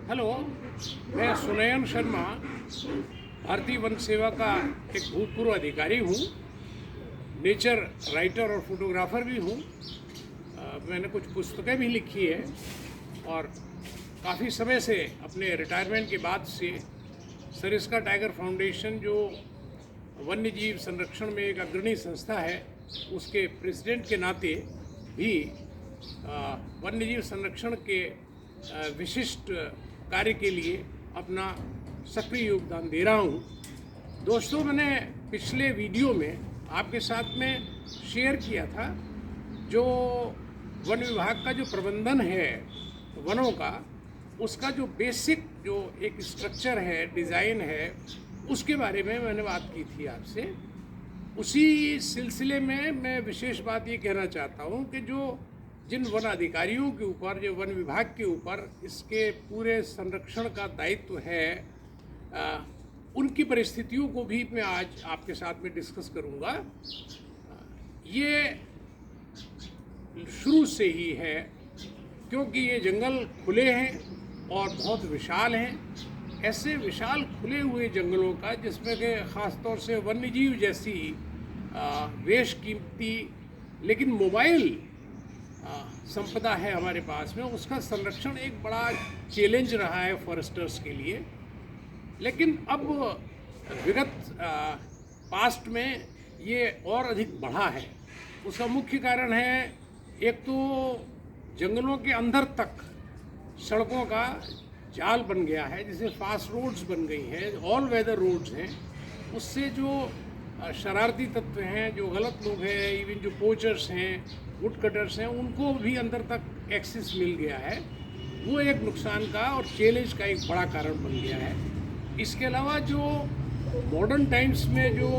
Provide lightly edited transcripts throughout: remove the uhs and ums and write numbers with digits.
Hello, मैं सुनयन शर्मा भारतीय one सेवा का एक भूतपूर्व अधिकारी हूँ। नेचर राइटर और फोटोग्राफर भी हूँ। मैंने कुछ पुस्तकें भी लिखी है और काफ़ी समय से अपने रिटायरमेंट के बाद से सरिस्का टाइगर फाउंडेशन, जो वन्य जीव संरक्षण में एक अग्रणी संस्था है, उसके प्रेसिडेंट के नाते भी वन्य जीव संरक्षण के विशिष्ट कार्य के लिए अपना सक्रिय योगदान दे रहा हूँ। दोस्तों, मैंने पिछले वीडियो में आपके साथ में शेयर किया था जो वन विभाग का जो प्रबंधन है वनों का, उसका जो बेसिक जो एक स्ट्रक्चर है, डिज़ाइन है, उसके बारे में मैंने बात की थी आपसे। उसी सिलसिले में मैं विशेष बात ये कहना चाहता हूँ कि जिन वन अधिकारियों के ऊपर, जो वन विभाग के ऊपर इसके पूरे संरक्षण का दायित्व है, उनकी परिस्थितियों को भी मैं आज आपके साथ में डिस्कस करूँगा। ये शुरू से ही है, क्योंकि ये जंगल खुले हैं और बहुत विशाल हैं। ऐसे विशाल खुले हुए जंगलों का, जिसमें कि ख़ास तौर से वन्यजीव जैसी बेशकीमती लेकिन मोबाइल संपदा है हमारे पास में, उसका संरक्षण एक बड़ा चैलेंज रहा है फॉरेस्टर्स के लिए। लेकिन अब विगत पास्ट में ये और अधिक बढ़ा है। उसका मुख्य कारण है, एक तो जंगलों के अंदर तक सड़कों का जाल बन गया है, जिसे फास्ट रोड्स बन गई हैं, ऑल वेदर रोड्स हैं। उससे जो शरारती तत्व हैं, जो गलत लोग हैं, इवन जो पोचर्स हैं, वुड कटर्स हैं, उनको भी अंदर तक एक्सेस मिल गया है। वो एक नुकसान का और चैलेंज का एक बड़ा कारण बन गया है। इसके अलावा जो मॉडर्न टाइम्स में जो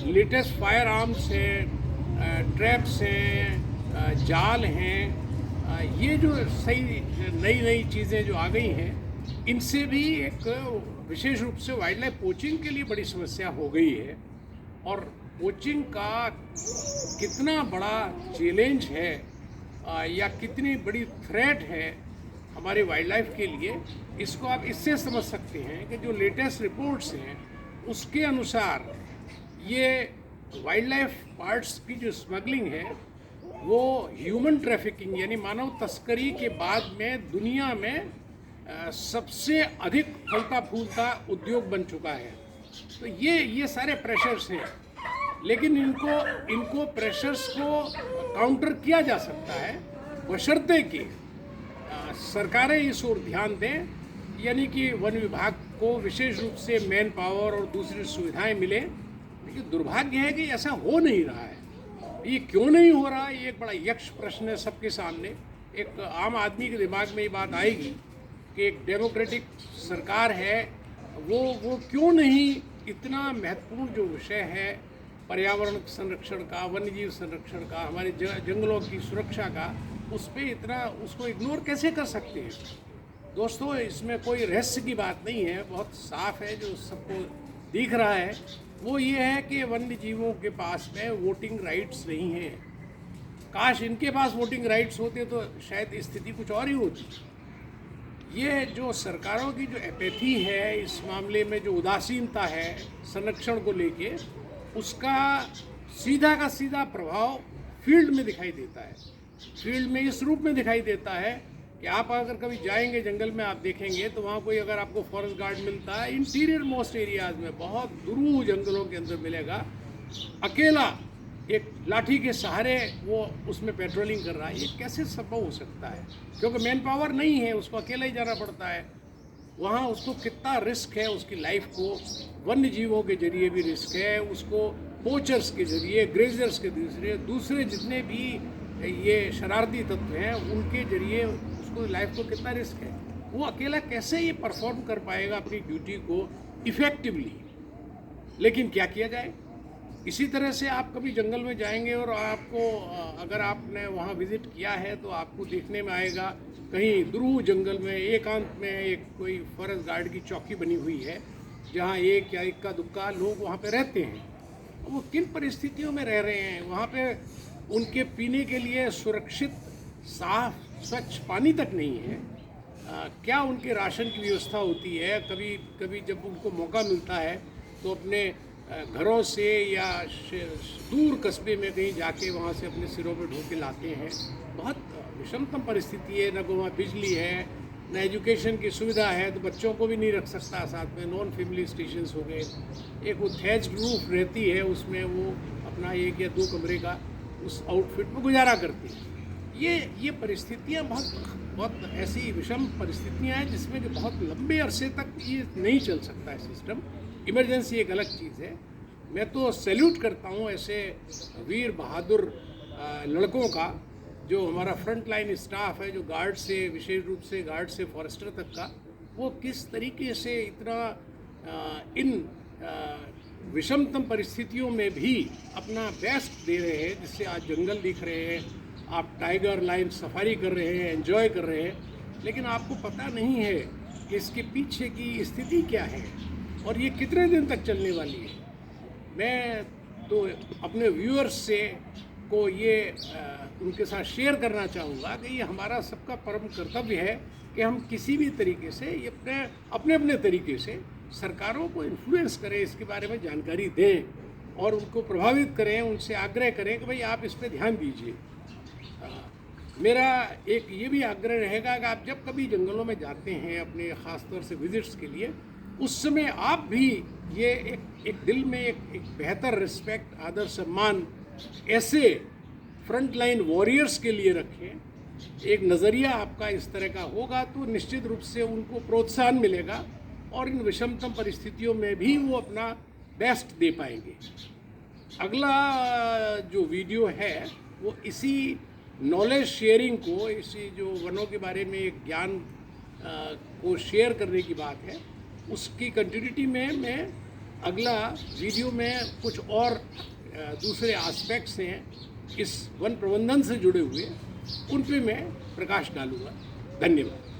लेटेस्ट फायर आर्म्स हैं, ट्रैप्स हैं, जाल हैं, ये जो सही नई चीज़ें जो आ गई हैं, इनसे भी एक विशेष रूप से वाइल्ड लाइफ पोचिंग के लिए बड़ी समस्या हो गई है। और पोचिंग का कितना बड़ा चैलेंज है या कितनी बड़ी थ्रेट है हमारे वाइल्ड लाइफ के लिए, इसको आप इससे समझ सकते हैं कि जो लेटेस्ट रिपोर्ट्स हैं उसके अनुसार ये वाइल्ड लाइफ पार्ट्स की जो स्मगलिंग है, वो ह्यूमन ट्रैफिकिंग यानी मानव तस्करी के बाद में दुनिया में सबसे अधिक फलता फूलता उद्योग बन चुका है। तो ये सारे प्रेशर्स हैं, लेकिन इनको प्रेशर्स को काउंटर किया जा सकता है बशर्ते कि सरकारें इस ओर ध्यान दें, यानी कि वन विभाग को विशेष रूप से मैन पावर और दूसरी सुविधाएं मिले। लेकिन दुर्भाग्य है कि ऐसा हो नहीं रहा है। ये क्यों नहीं हो रहा, ये एक बड़ा यक्ष प्रश्न है सबके सामने। एक आम आदमी के दिमाग में ये बात आएगी कि एक डेमोक्रेटिक सरकार है, वो क्यों नहीं इतना महत्वपूर्ण जो विषय है पर्यावरण संरक्षण का, वन्यजीव संरक्षण का, हमारे जंगलों की सुरक्षा का, उस पर इतना उसको इग्नोर कैसे कर सकते हैं। दोस्तों, इसमें कोई रहस्य की बात नहीं है, बहुत साफ है, जो सबको दिख रहा है। वो ये है कि वन्य जीवों के पास में वोटिंग राइट्स नहीं हैं। काश इनके पास वोटिंग राइट्स होते तो शायद स्थिति कुछ और ही होती। ये जो सरकारों की जो एपैथी है इस मामले में, जो उदासीनता है संरक्षण को लेके, उसका सीधा का सीधा प्रभाव फील्ड में दिखाई देता है। फील्ड में इस रूप में दिखाई देता है कि आप अगर कभी जाएंगे जंगल में, आप देखेंगे तो वहाँ कोई अगर आपको फॉरेस्ट गार्ड मिलता है, इंटीरियर मोस्ट एरियाज़ में, बहुत दुरूह जंगलों के अंदर मिलेगा, अकेला एक लाठी के सहारे वो उसमें पेट्रोलिंग कर रहा है। ये कैसे संभव हो सकता है? क्योंकि मैन पावर नहीं है, उसको अकेला ही जाना पड़ता है। वहाँ उसको कितना रिस्क है, उसकी लाइफ को वन्य जीवों के जरिए भी रिस्क है, उसको पोचर्स के जरिए, ग्रेजर्स के जरिए, दूसरे जितने भी ये शरारती तत्व हैं उनके जरिए उसको लाइफ को कितना रिस्क है। वो अकेला कैसे ये परफॉर्म कर पाएगा अपनी ड्यूटी को इफ़ेक्टिवली। लेकिन क्या किया जाए। इसी तरह से आप कभी जंगल में जाएंगे और आपको, अगर आपने वहाँ विज़िट किया है तो आपको देखने में आएगा कहीं दुरूह जंगल में एकांत में एक कोई फॉरेस्ट गार्ड की चौकी बनी हुई है, जहाँ एक या इक्का दुक्का लोग वहाँ पे रहते हैं। वो किन परिस्थितियों में रह रहे हैं, वहाँ पे उनके पीने के लिए सुरक्षित साफ स्वच्छ पानी तक नहीं है। क्या उनके राशन की व्यवस्था होती है। कभी कभी जब उनको मौका मिलता है तो अपने घरों से या दूर कस्बे में कहीं जाके वहाँ से अपने सिरों पे ढो के लाते हैं। बहुत विषमतम परिस्थिति है, न वहाँ बिजली है, न एजुकेशन की सुविधा है, तो बच्चों को भी नहीं रख सकता साथ में। नॉन फैमिली स्टेशंस हो गए, एक वो थैच रूफ रहती है, उसमें वो अपना 1 या 2 कमरे का उस आउटफिट में गुजारा करती है। ये परिस्थितियाँ बहुत ऐसी विषम परिस्थितियाँ हैं जिसमें कि बहुत लंबे अरसे तक ये नहीं चल सकता है सिस्टम। इमरजेंसी एक अलग चीज़ है। मैं तो सैल्यूट करता हूँ ऐसे वीर बहादुर लड़कों का, जो हमारा फ्रंट लाइन स्टाफ है, जो गार्ड से, विशेष रूप से गार्ड से फॉरेस्टर तक का, वो किस तरीके से इतना इन विषमतम परिस्थितियों में भी अपना बेस्ट दे रहे हैं, जिससे आज जंगल दिख रहे हैं, आप टाइगर लाइन सफारी कर रहे हैं, एंजॉय कर रहे हैं। लेकिन आपको पता नहीं है कि इसके पीछे की स्थिति क्या है और ये कितने दिन तक चलने वाली है। मैं तो अपने व्यूअर्स से को ये उनके साथ शेयर करना चाहूँगा कि ये हमारा सबका परम कर्तव्य है कि हम किसी भी तरीके से ये अपने अपने तरीके से सरकारों को इन्फ्लुएंस करें, इसके बारे में जानकारी दें और उनको प्रभावित करें, उनसे आग्रह करें कि भाई आप इस पर ध्यान दीजिए। मेरा एक ये भी आग्रह रहेगा कि आप जब कभी जंगलों में जाते हैं अपने ख़ास तौर से विजिट्स के लिए, उस समय आप भी ये एक दिल में एक बेहतर रिस्पेक्ट, आदर, सम्मान ऐसे फ्रंट लाइन वॉरियर्स के लिए रखें। एक नज़रिया आपका इस तरह का होगा तो निश्चित रूप से उनको प्रोत्साहन मिलेगा और इन विषमतम परिस्थितियों में भी वो अपना बेस्ट दे पाएंगे। अगला जो वीडियो है वो इसी नॉलेज शेयरिंग को, इसी जो वनों के बारे में एक ज्ञान को शेयर करने की बात है, उसकी कंटिन्यूटी में मैं अगला वीडियो में कुछ और दूसरे एस्पेक्ट्स हैं इस वन प्रबंधन से जुड़े हुए, उन पे मैं प्रकाश डालूँगा। धन्यवाद।